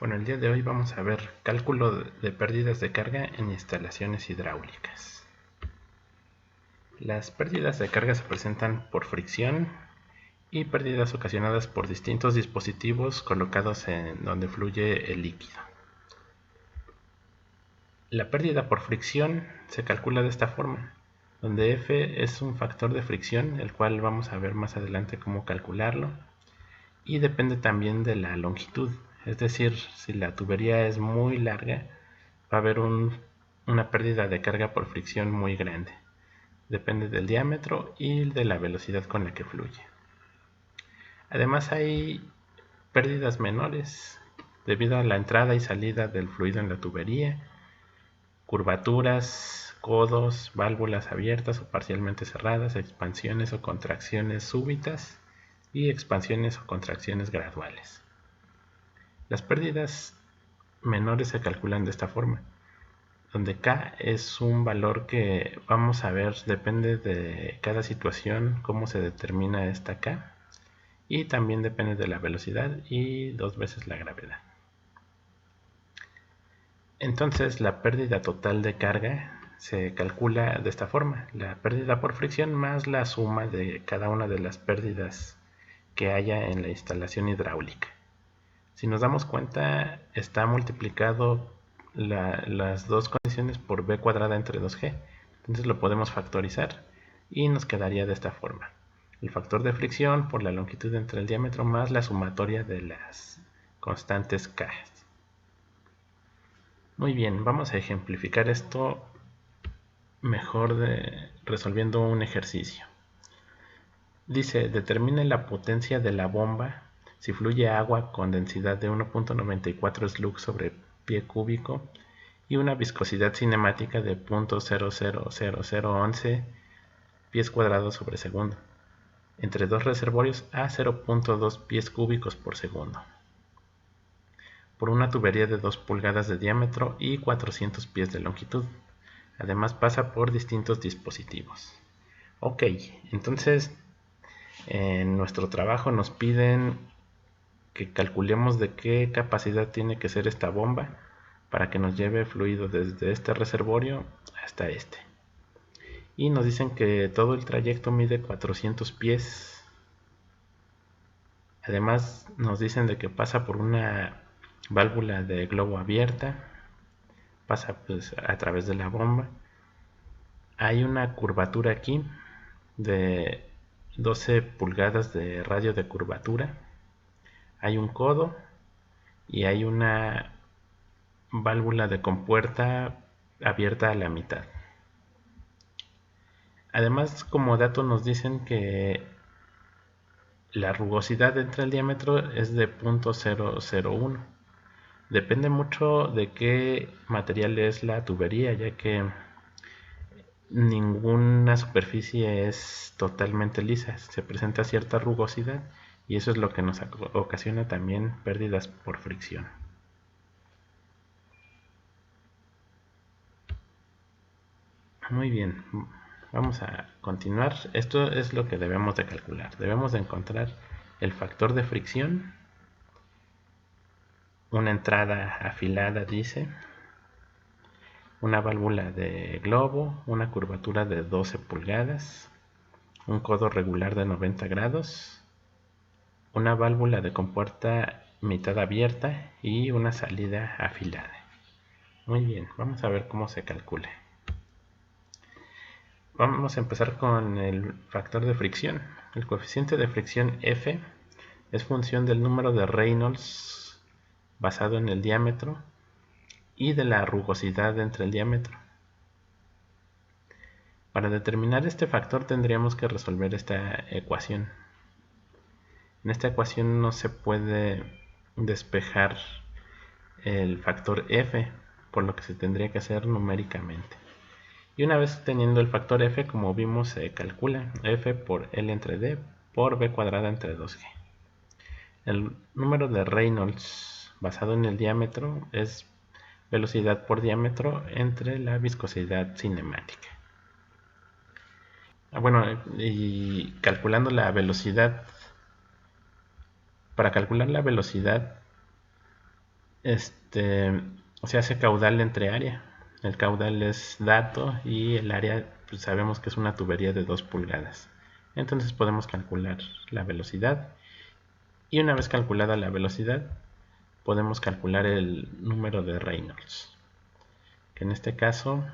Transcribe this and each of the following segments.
Bueno, el día de hoy vamos a ver cálculo de pérdidas de carga en instalaciones hidráulicas. Las pérdidas de carga se presentan por fricción y pérdidas ocasionadas por distintos dispositivos colocados en donde fluye el líquido. La pérdida por fricción se calcula de esta forma, donde F es un factor de fricción, el cual vamos a ver más adelante cómo calcularlo, y depende también de la longitud. Es decir, si la tubería es muy larga, va a haber una pérdida de carga por fricción muy grande. Depende del diámetro y de la velocidad con la que fluye. Además hay pérdidas menores debido a la entrada y salida del fluido en la tubería, curvaturas, codos, válvulas abiertas o parcialmente cerradas, expansiones o contracciones súbitas y expansiones o contracciones graduales. Las pérdidas menores se calculan de esta forma, donde K es un valor que vamos a ver, depende de cada situación cómo se determina esta K, y también depende de la velocidad y 2 veces la gravedad. Entonces la pérdida total de carga se calcula de esta forma: la pérdida por fricción más la suma de cada una de las pérdidas que haya en la instalación hidráulica. Si nos damos cuenta, está multiplicado las dos condiciones por b cuadrada entre 2g. Entonces lo podemos factorizar y nos quedaría de esta forma: el factor de fricción por la longitud entre el diámetro más la sumatoria de las constantes k. Muy bien, vamos a ejemplificar esto mejor resolviendo un ejercicio. Dice, determine la potencia de la bomba si fluye agua con densidad de 1.94 slugs sobre pie cúbico y una viscosidad cinemática de 0.000011 pies cuadrados sobre segundo, entre dos reservorios a 0.2 pies cúbicos por segundo, por una tubería de 2 pulgadas de diámetro y 400 pies de longitud. Además pasa por distintos dispositivos. Ok, entonces en nuestro trabajo nos piden que calculemos de qué capacidad tiene que ser esta bomba para que nos lleve fluido desde este reservorio hasta este. Y nos dicen que todo el trayecto mide 400 pies. Además nos dicen de que pasa por una válvula de globo abierta, pasa pues a través de la bomba. Hay una curvatura aquí de 12 pulgadas de radio de curvatura. Hay un codo y hay una válvula de compuerta abierta a la mitad. Además, como dato nos dicen que la rugosidad entre el diámetro es de 0.001. Depende mucho de qué material es la tubería, ya que ninguna superficie es totalmente lisa, se presenta cierta rugosidad y eso es lo que nos ocasiona también pérdidas por fricción. Muy bien, vamos a continuar. Esto es lo que debemos de calcular. Debemos de encontrar el factor de fricción, una entrada afilada, dice, una válvula de globo, una curvatura de 12 pulgadas, un codo regular de 90 grados, una válvula de compuerta mitad abierta y una salida afilada. Muy bien, vamos a ver cómo se calcula. Vamos a empezar con el factor de fricción. El coeficiente de fricción F es función del número de Reynolds basado en el diámetro y de la rugosidad entre el diámetro. Para determinar este factor tendríamos que resolver esta ecuación. En esta ecuación no se puede despejar el factor F, por lo que se tendría que hacer numéricamente. Y una vez teniendo el factor F, como vimos, se calcula F por L entre D por B cuadrada entre 2G. El número de Reynolds basado en el diámetro es velocidad por diámetro entre la viscosidad cinemática. Bueno, y calculando la velocidad, para calcular la velocidad se hace caudal entre área. El caudal es dato y el área pues sabemos que es una tubería de 2 pulgadas. Entonces podemos calcular la velocidad y una vez calculada la velocidad podemos calcular el número de Reynolds, que en este caso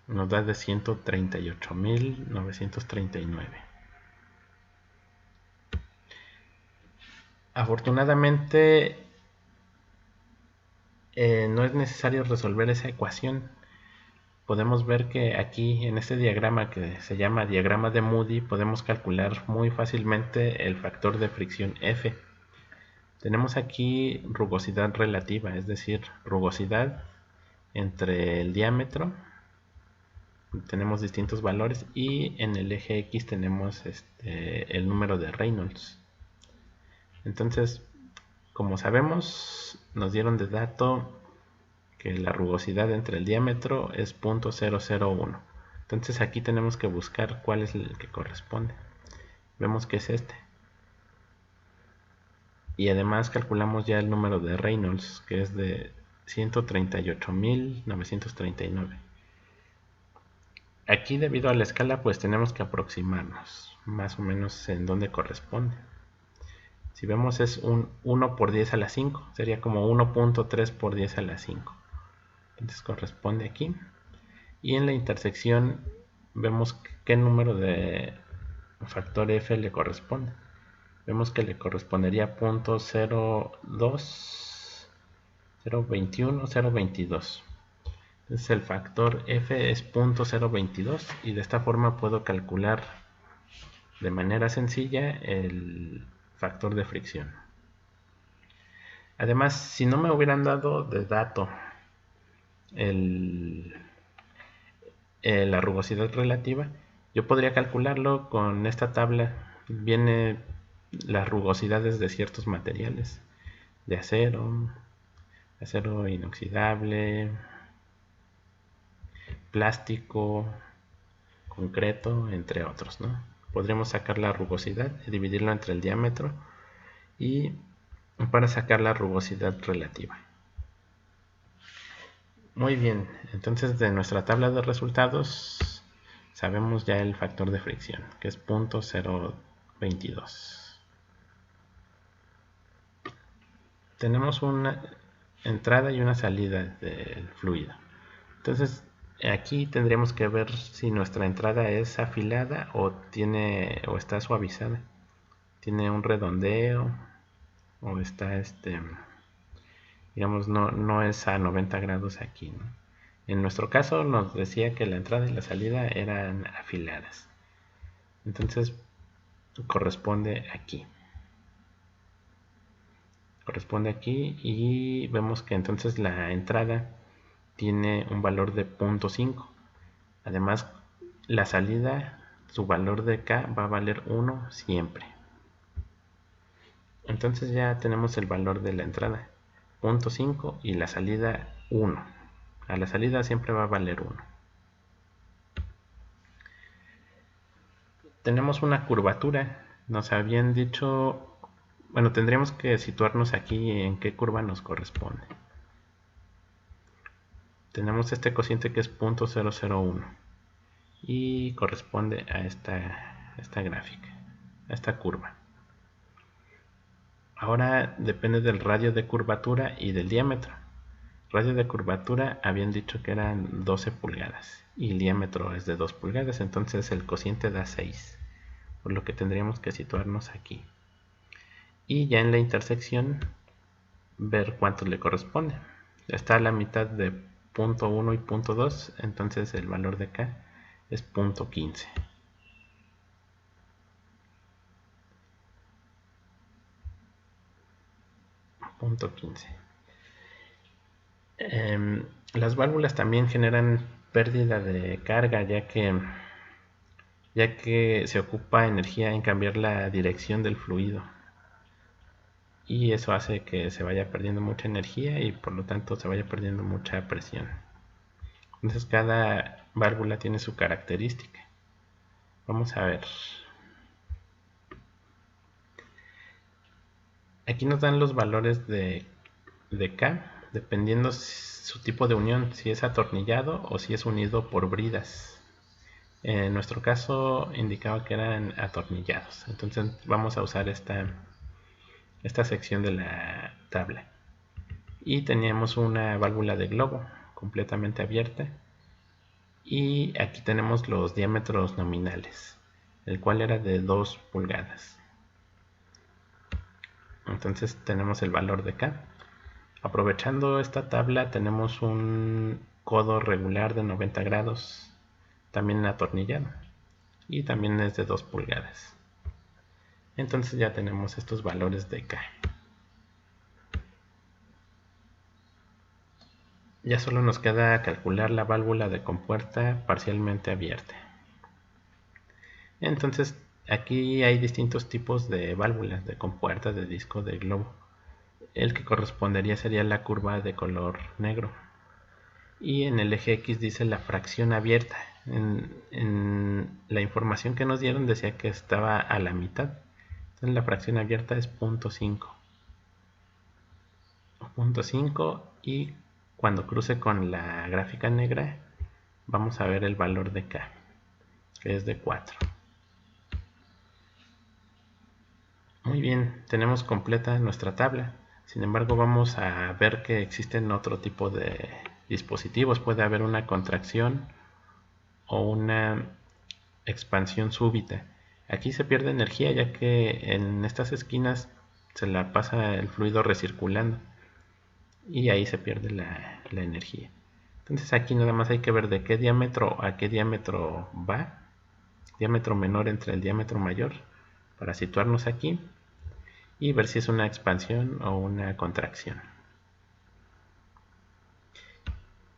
nos da de 138.939. Afortunadamente no es necesario resolver esa ecuación. Podemos ver que aquí en este diagrama que se llama diagrama de Moody podemos calcular muy fácilmente el factor de fricción F. Tenemos aquí rugosidad relativa, es decir, rugosidad entre el diámetro, tenemos distintos valores, y en el eje X tenemos el número de Reynolds. Entonces, como sabemos, nos dieron de dato que la rugosidad entre el diámetro es 0.001. Entonces aquí tenemos que buscar cuál es el que corresponde. Vemos que es este. Y además calculamos ya el número de Reynolds, que es de 138.939. Aquí, debido a la escala, pues tenemos que aproximarnos más o menos en dónde corresponde. Si vemos es un 1 por 10 a la 5, sería como 1.3 por 10 a la 5. Entonces corresponde aquí. Y en la intersección vemos qué número de factor F le corresponde. Vemos que le correspondería 0.02, 0.21, 0.22. Entonces el factor F es 0.022 y de esta forma puedo calcular de manera sencilla el factor de fricción. Además, si no me hubieran dado de dato la rugosidad relativa, yo podría calcularlo con esta tabla. Viene las rugosidades de ciertos materiales, de acero inoxidable, plástico, concreto, entre otros, ¿no? Podremos sacar la rugosidad y dividirlo entre el diámetro y para sacar la rugosidad relativa. Muy bien, entonces de nuestra tabla de resultados sabemos ya el factor de fricción, que es 0.022. Tenemos una entrada y una salida del fluido. Entonces aquí tendríamos que ver si nuestra entrada es afilada o está suavizada. Tiene un redondeo o está digamos no es a 90 grados aquí, ¿no? En nuestro caso nos decía que la entrada y la salida eran afiladas. Entonces corresponde aquí. Corresponde aquí y vemos que entonces la entrada tiene un valor de 0.5. Además, la salida, su valor de K va a valer 1 siempre. Entonces ya tenemos el valor de la entrada, 0.5, y la salida 1. A la salida siempre va a valer 1. Tenemos una curvatura. Nos habían dicho, bueno, tendríamos que situarnos aquí en qué curva nos corresponde. Tenemos este cociente que es 0.001 y corresponde a esta gráfica, a esta curva. Ahora depende del radio de curvatura y del diámetro. Radio de curvatura habían dicho que eran 12 pulgadas y el diámetro es de 2 pulgadas, entonces el cociente da 6, por lo que tendríamos que situarnos aquí. Y ya en la intersección ver cuánto le corresponde. Está a la mitad de 0.1 y 0.2, entonces el valor de acá es 0.15. Las válvulas también generan pérdida de carga, ya que se ocupa energía en cambiar la dirección del fluido, y eso hace que se vaya perdiendo mucha energía y por lo tanto se vaya perdiendo mucha presión. Entonces cada válvula tiene su característica. Vamos a ver. Aquí nos dan los valores de K dependiendo su tipo de unión, si es atornillado o si es unido por bridas. En nuestro caso indicaba que eran atornillados, entonces vamos a usar esta sección de la tabla. Y teníamos una válvula de globo completamente abierta, y aquí tenemos los diámetros nominales, el cual era de 2 pulgadas. Entonces tenemos el valor de K. Aprovechando esta tabla tenemos un codo regular de 90 grados, también atornillado, y también es de 2 pulgadas. Entonces ya tenemos estos valores de K. Ya solo nos queda calcular la válvula de compuerta parcialmente abierta. Entonces aquí hay distintos tipos de válvulas, de compuerta, de disco, de globo. El que correspondería sería la curva de color negro. Y en el eje X dice la fracción abierta. En la información que nos dieron decía que estaba a la mitad. Entonces la fracción abierta es 0.5. 0.5, y cuando cruce con la gráfica negra vamos a ver el valor de K, que es de 4. Muy bien, tenemos completa nuestra tabla. Sin embargo, vamos a ver que existen otro tipo de dispositivos. Puede haber una contracción o una expansión súbita. Aquí se pierde energía, ya que en estas esquinas se la pasa el fluido recirculando y ahí se pierde la energía. Entonces aquí nada más hay que ver de qué diámetro a qué diámetro va. Diámetro menor entre el diámetro mayor, para situarnos aquí y ver si es una expansión o una contracción.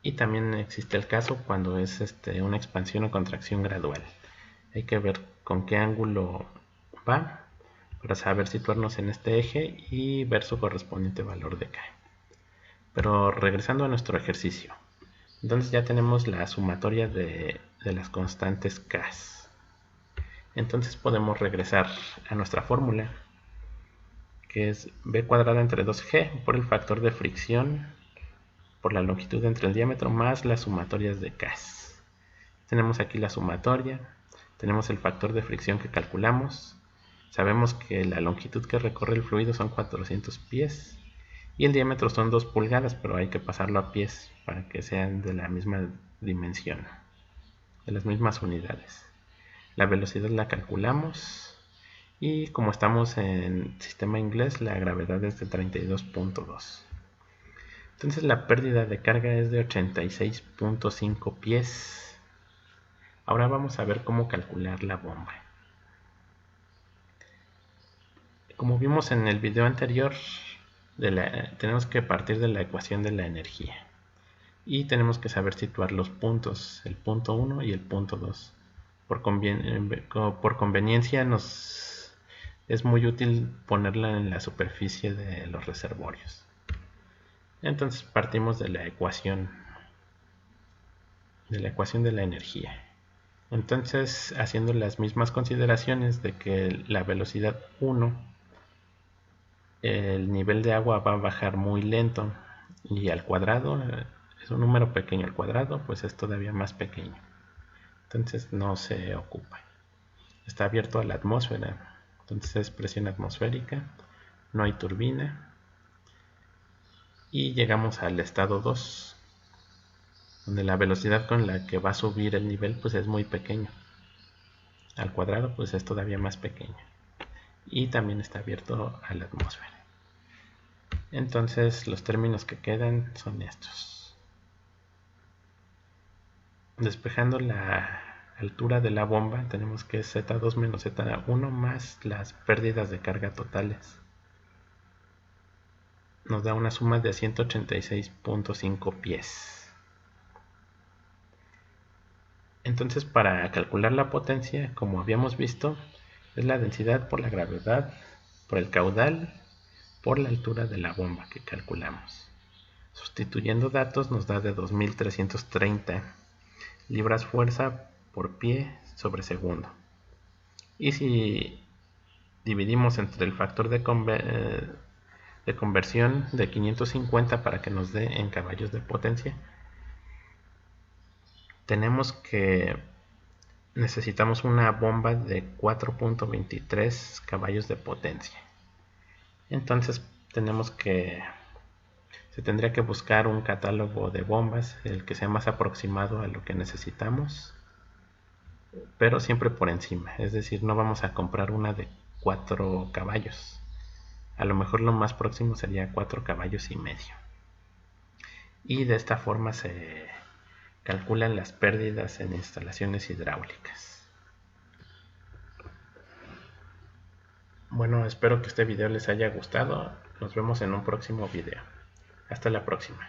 Y también existe el caso cuando es una expansión o contracción gradual. Hay que ver con qué ángulo va para saber situarnos en este eje y ver su correspondiente valor de K. Pero regresando a nuestro ejercicio, entonces ya tenemos la sumatoria de las constantes K. Entonces podemos regresar a nuestra fórmula, que es b cuadrada entre 2g por el factor de fricción por la longitud entre el diámetro más las sumatorias de K. Tenemos aquí la sumatoria, tenemos el factor de fricción que calculamos, sabemos que la longitud que recorre el fluido son 400 pies y el diámetro son 2 pulgadas, pero hay que pasarlo a pies para que sean de la misma dimensión, de las mismas unidades. La velocidad la calculamos y como estamos en sistema inglés, la gravedad es de 32.2. Entonces la pérdida de carga es de 86.5 pies. Ahora vamos a ver cómo calcular la bomba. Como vimos en el video anterior, tenemos que partir de la ecuación de la energía. Y tenemos que saber situar los puntos, el punto 1 y el punto 2. Por conveniencia es muy útil ponerla en la superficie de los reservorios. Entonces partimos de la ecuación de la energía. Entonces, haciendo las mismas consideraciones de que la velocidad 1, el nivel de agua va a bajar muy lento, y al cuadrado es un número pequeño, al cuadrado pues es todavía más pequeño, entonces no se ocupa, está abierto a la atmósfera, entonces es presión atmosférica, no hay turbina, y llegamos al estado 2, donde la velocidad con la que va a subir el nivel pues es muy pequeño, al cuadrado pues es todavía más pequeño, y también está abierto a la atmósfera. Entonces los términos que quedan son estos. Despejando la altura de la bomba, tenemos que Z2 menos Z1 más las pérdidas de carga totales. Nos da una suma de 186.5 pies. Entonces, para calcular la potencia, como habíamos visto, es la densidad por la gravedad, por el caudal, por la altura de la bomba que calculamos. Sustituyendo datos nos da de 2330 libras fuerza por pie sobre segundo. Y si dividimos entre el factor de de conversión de 550 para que nos dé en caballos de potencia, necesitamos una bomba de 4.23 caballos de potencia. Entonces se tendría que buscar un catálogo de bombas, el que sea más aproximado a lo que necesitamos, pero siempre por encima. Es decir, no vamos a comprar una de 4 caballos. A lo mejor lo más próximo sería 4 caballos y medio. Y de esta forma se calculan las pérdidas en instalaciones hidráulicas. Bueno, espero que este video les haya gustado. Nos vemos en un próximo video. Hasta la próxima.